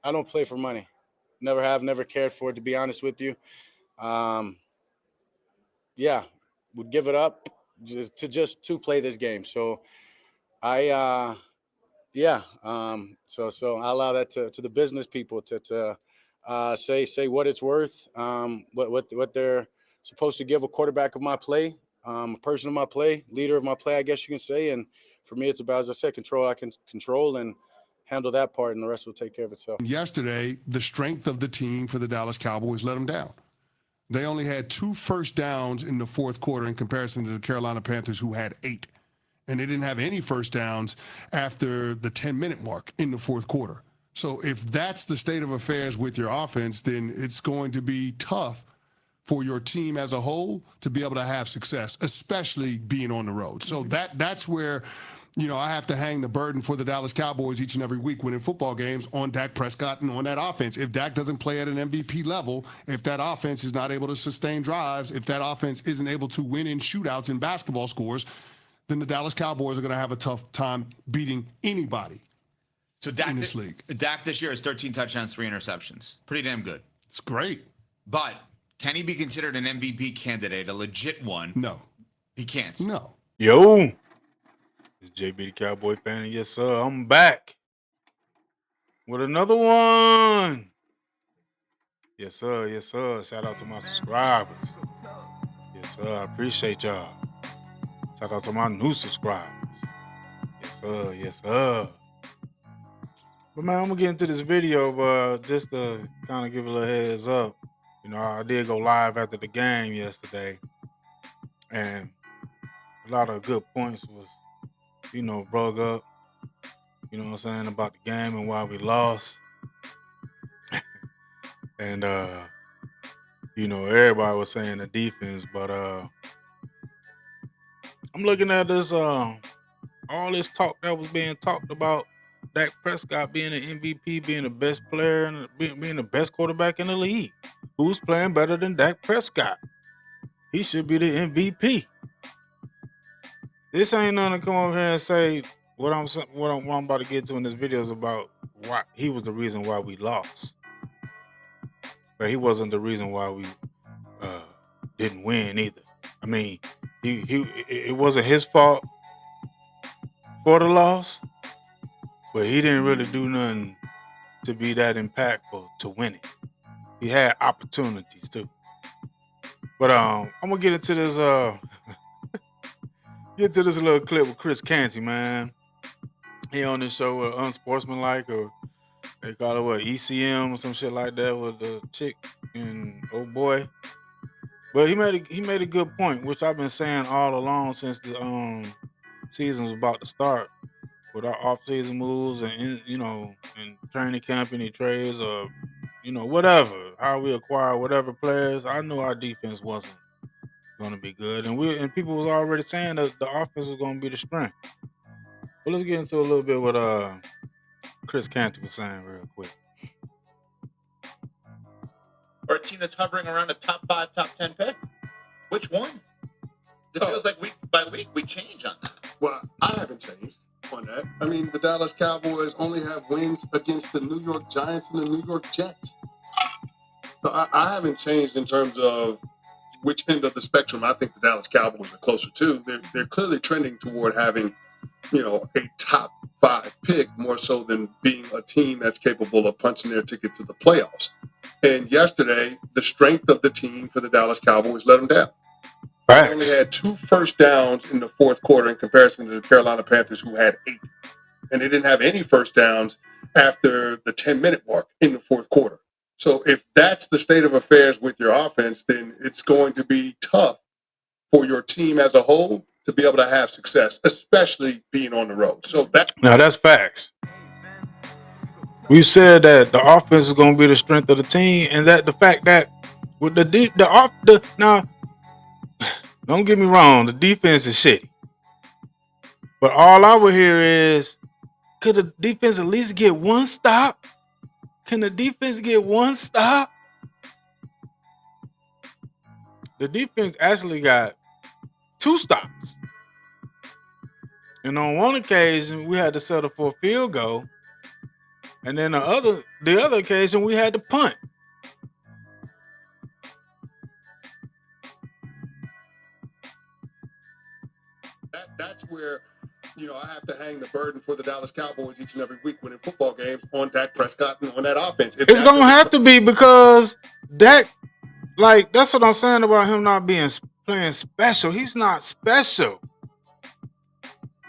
I don't play for money. Never have, never cared for it, to be honest with you. Um, yeah, would give it up just to play this game. So I yeah. So I allow that to the business people to say what it's worth, what they're supposed to give a quarterback of my play, a person of my play, leader of my play, I guess you can say. And for me, it's about, as I said, control. I can control and handle that part, and the rest will take care of itself. Yesterday, the strength of the team for the Dallas Cowboys let them down. They only had 2 first downs in the fourth quarter in comparison to the Carolina Panthers, who had 8. And they didn't have any first downs after the 10-minute mark in the fourth quarter. So if that's the state of affairs with your offense, then it's going to be tough for your team as a whole to be able to have success, especially being on the road. So that's where, I have to hang the burden for the Dallas Cowboys each and every week winning football games on Dak Prescott and on that offense. If Dak doesn't play at an MVP level, if that offense is not able to sustain drives, if that offense isn't able to win in shootouts and basketball scores, then the Dallas Cowboys are going to have a tough time beating anybody in this league. Dak this year has 13 touchdowns, 3 interceptions. Pretty damn good. It's great. But can he be considered an MVP candidate, a legit one? No. He can't. No. Yo, it's JB the Cowboy fan. Yes, sir. I'm back with another one. Yes, sir. Yes, sir. Shout out to my subscribers. Yes, sir. I appreciate y'all. Shout out to my new subscribers. Yes, sir. Yes, sir. But man, I'm gonna get into this video, but just to kind of give a little heads up. I did go live after the game yesterday, and a lot of good points was, brought up, what I'm saying, about the game and why we lost. And, everybody was saying the defense, but I'm looking at this, all this talk that was being talked about, Dak Prescott being an MVP, being the best player, and being the best quarterback in the league. Who's playing better than Dak Prescott? He should be the MVP. This ain't nothing to come over here and say what I'm about to get to in this video is about why he was the reason why we lost. But he wasn't the reason why we didn't win either. I mean, it wasn't his fault for the loss, but he didn't really do nothing to be that impactful to win it. He had opportunities too. But I'm gonna get into this little clip with Chris Canty, man. He on this show with Unsportsmanlike, or they call it ECM or some shit like that, with the chick and old boy. But he made a good point, which I've been saying all along since the season was about to start, with our off-season moves and in training camp, any trades, or whatever, how we acquire whatever players. I knew our defense wasn't going to be good, and people was already saying that the offense was going to be the strength. But let's get into a little bit what Chris Canty was saying real quick. Or a team that's hovering around a top 5, top 10 pick. Which one? It feels like week by week we change on that. Well, I haven't changed on that. I mean, the Dallas Cowboys only have wins against the New York Giants and the New York Jets. So I haven't changed in terms of which end of the spectrum I think the Dallas Cowboys are closer to. They're clearly trending toward having, a top 5 pick, more so than being a team that's capable of punching their ticket to the playoffs. And yesterday, the strength of the team for the Dallas Cowboys let them down. They only had 2 first downs in the fourth quarter in comparison to the Carolina Panthers, who had 8. And they didn't have any first downs after the 10-minute mark in the fourth quarter. So if that's the state of affairs with your offense, then it's going to be tough for your team as a whole to be able to have success, especially being on the road. So that's facts. We said that the offense is going to be the strength of the team, and that the fact that with now, don't get me wrong, the defense is shitty. But all I would hear is, could the defense at least get one stop? Can the defense get one stop? The defense actually got 2 stops. And on one occasion, we had to settle for a field goal. And then the other occasion we had to punt. That's where, I have to hang the burden for the Dallas Cowboys each and every week winning football games on Dak Prescott and on that offense. It's gonna have to be because Dak, like that's what I'm saying about him not being playing special. He's not special.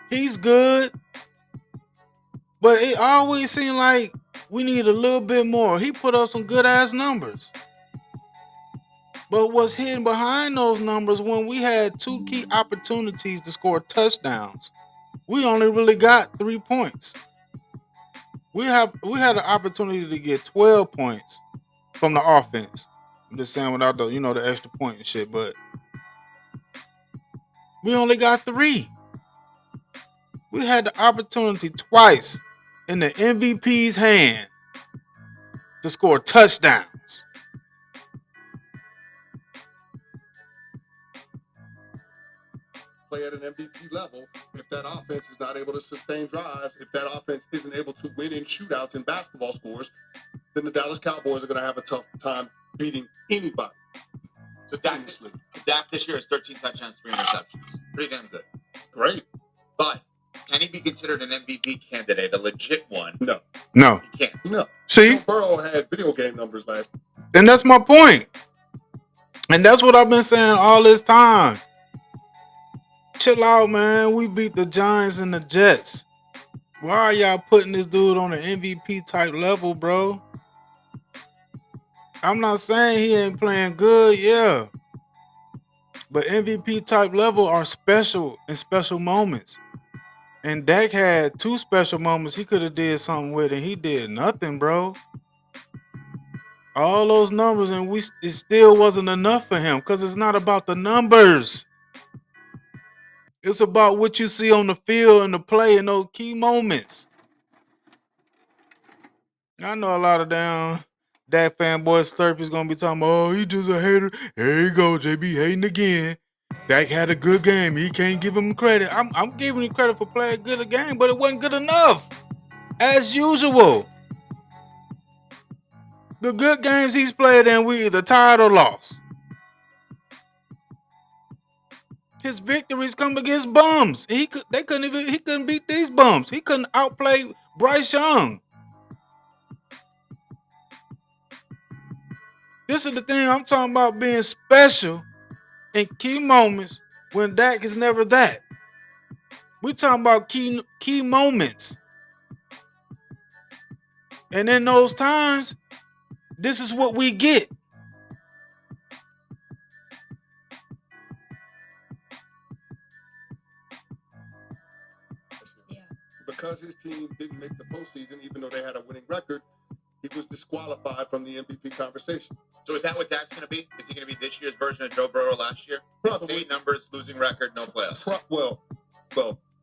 He's good, but it always seemed like we need a little bit more. He put up some good ass numbers. But what's hidden behind those numbers when we had 2 key opportunities to score touchdowns? We only really got 3 points. We had an opportunity to get 12 points from the offense. I'm just saying without the the extra point and shit, but we only got 3. We had the opportunity twice in the MVP's hand to score touchdowns. Play at an MVP level. If that offense is not able to sustain drives, if that offense isn't able to win in shootouts and basketball scores, then the Dallas Cowboys are going to have a tough time beating anybody. So Dak this year has 13 touchdowns, 3 interceptions. Pretty damn good. Great. But can he be considered an MVP candidate, a legit one? No. He can't. No. See? Joe Burrow had video game numbers last. And that's my point. And that's what I've been saying all this time. Chill out, man. We beat the Giants and the Jets. Why are y'all putting this dude on an MVP type level, bro? I'm not saying he ain't playing good, yeah. But MVP type level are special in special moments. And Dak had 2 special moments he could have did something with, and he did nothing, bro. All those numbers, and it still wasn't enough for him because it's not about the numbers. It's about what you see on the field and the play in those key moments. I know a lot of Dak fanboy Slurp is gonna be talking about, oh, he just a hater. Here you go, JB hating again. Dak had a good game. He can't give him credit. I'm giving him credit for playing good a game, but it wasn't good enough. As usual. The good games he's played in, we either tied or lost. His victories come against bums. He couldn't beat these bums. He couldn't outplay Bryce Young. This is the thing I'm talking about, being special in key moments when Dak is never that. We talking about key moments. And in those times, this is what we get. Because his team didn't make the postseason, even though they had a winning record, he was disqualified from the MVP conversation. So is that what Dak's going to be? Is he going to be this year's version of Joe Burrow last year? Probably. Insane numbers, losing record, no playoffs. Well,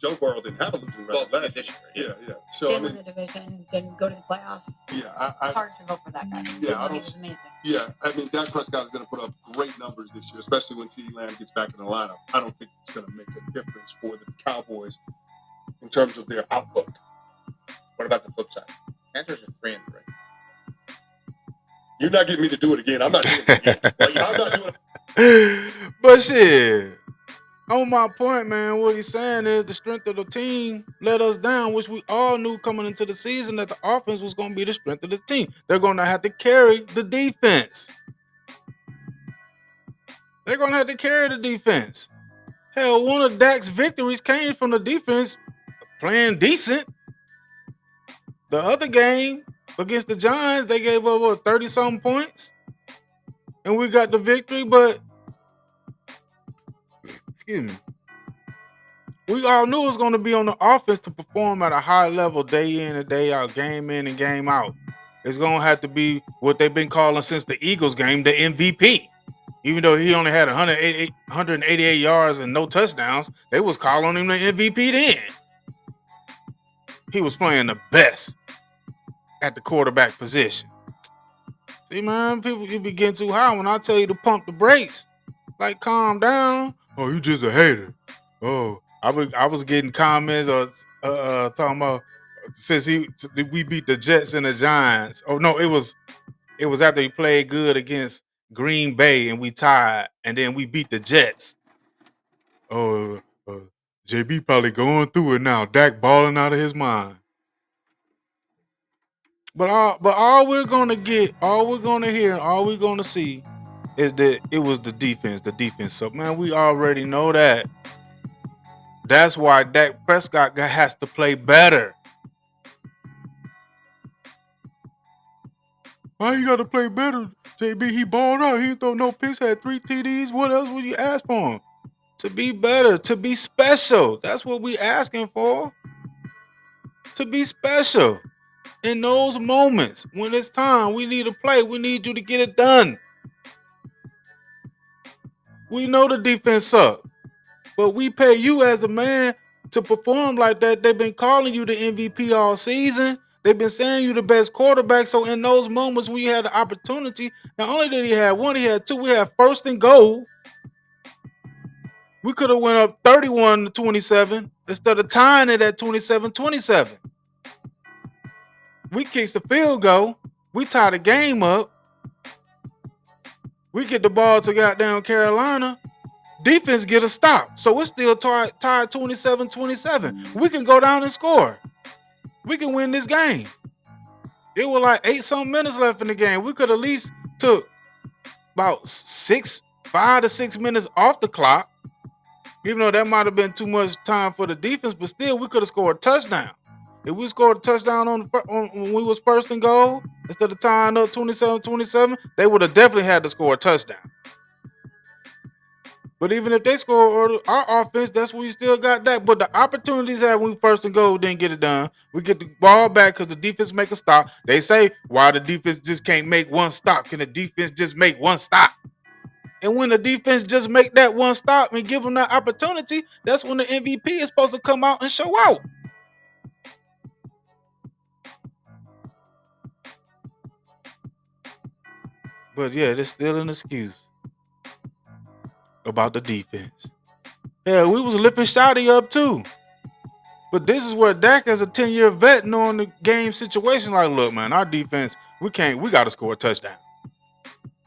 Joe Burrow didn't have a losing record last this year. Yeah. So Didn't win the division, didn't go to the playoffs. Yeah, It's hard to vote for that guy. Yeah, He's amazing. Yeah, I mean, Dak Prescott is going to put up great numbers this year, especially when CeeDee Lamb gets back in the lineup. I don't think it's going to make a difference for the Cowboys in terms of their outlook. What about the flip side? Panthers are 3-3. You're not getting me to do it again. I'm not doing it again. I'm not doing it. But shit, on my point, man, what he's saying is the strength of the team let us down, which we all knew coming into the season that the offense was going to be the strength of the team. They're going to have to carry the defense. They're going to have to carry the defense. Hell, one of Dak's victories came from the defense playing decent. The other game against the Giants, they gave up 30-something points, and we got the victory. But excuse me, we all knew it was going to be on the offense to perform at a high level day in and day out, game in and game out. It's going to have to be what they've been calling since the Eagles game, the MVP. Even though he only had 188 yards and no touchdowns, they was calling him the MVP then. He was playing the best at the quarterback position. See, man, people, you be getting too high when I tell you to pump the brakes. Like, calm down. Oh, you just a hater. Oh, I was getting comments or talking about, since we beat the Jets and the Giants. Oh no, it was after he played good against Green Bay and we tied, and then we beat the Jets. Oh, JB probably going through it now. Dak balling out of his mind. But all we're gonna get, all we're gonna hear, all we're gonna see is that it was the defense. So man, we already know that. That's why Dak Prescott has to play better. Why you gotta play better? JB, he balled out. He didn't throw no picks, had 3 TDs. What else would you ask for him? To be better, to be special. That's what we asking for. To be special. In those moments, when it's time, we need to play. We need you to get it done. We know the defense sucks, but we pay you as a man to perform like that. They've been calling you the MVP all season. They've been saying you the best quarterback. So in those moments when you had the opportunity, not only did he have one, he had two. We had first and goal. We could have went up 31-27 instead of tying it at 27-27. We kicked the field goal. We tie the game up. We get the ball to goddamn Carolina. Defense get a stop. So we're still tied 27-27. We can go down and score. We can win this game. It was like 8-something minutes left in the game. We could at least took about 5 to 6 minutes off the clock. Even though that might have been too much time for the defense, but still we could have scored a touchdown. If we scored a touchdown on when we was first and goal, instead of tying up 27-27, they would have definitely had to score a touchdown. But even if they score our offense, that's when we still got that. But the opportunities that when we first and goal didn't get it done. We get the ball back because the defense make a stop. They say, why the defense just can't make one stop? Can the defense just make one stop? And when the defense just make that one stop and give them that opportunity, that's when the MVP is supposed to come out and show out. But yeah, there's still an excuse about the defense. Yeah, we was lifting Shotty up too. But this is where Dak, as a 10-year vet, knowing the game situation, like, look, man, our defense, we got to score a touchdown.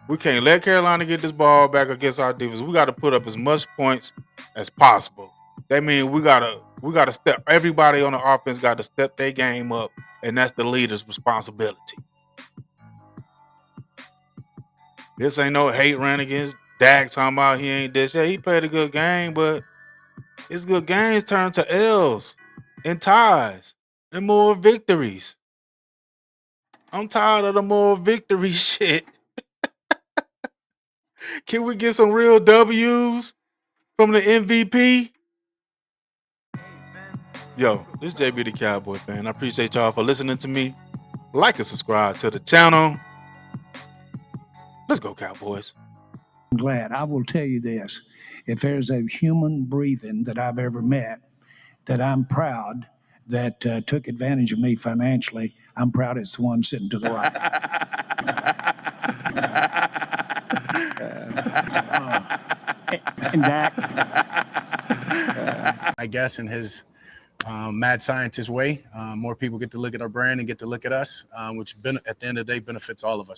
We can't let Carolina get this ball back against our defense. We got to put up as much points as possible. That means we gotta step. Everybody on the offense got to step their game up, and that's the leader's responsibility. This ain't no hate run against Dak talking about he ain't this. Yeah, he played a good game, but his good games turn to L's and ties and more victories. I'm tired of the more victory shit. Can we get some real W's from the MVP? Yo, this is JB the Cowboy fan. I appreciate y'all for listening to me. Like and subscribe to the channel. Let's go, Cowboys. I'm glad. I will tell you this. If there's a human breathing that I've ever met that I'm proud that took advantage of me financially, I'm proud it's the one sitting to the right. And Dak, I guess in his mad scientist way, more people get to look at our brand and get to look at us, which at the end of the day benefits all of us.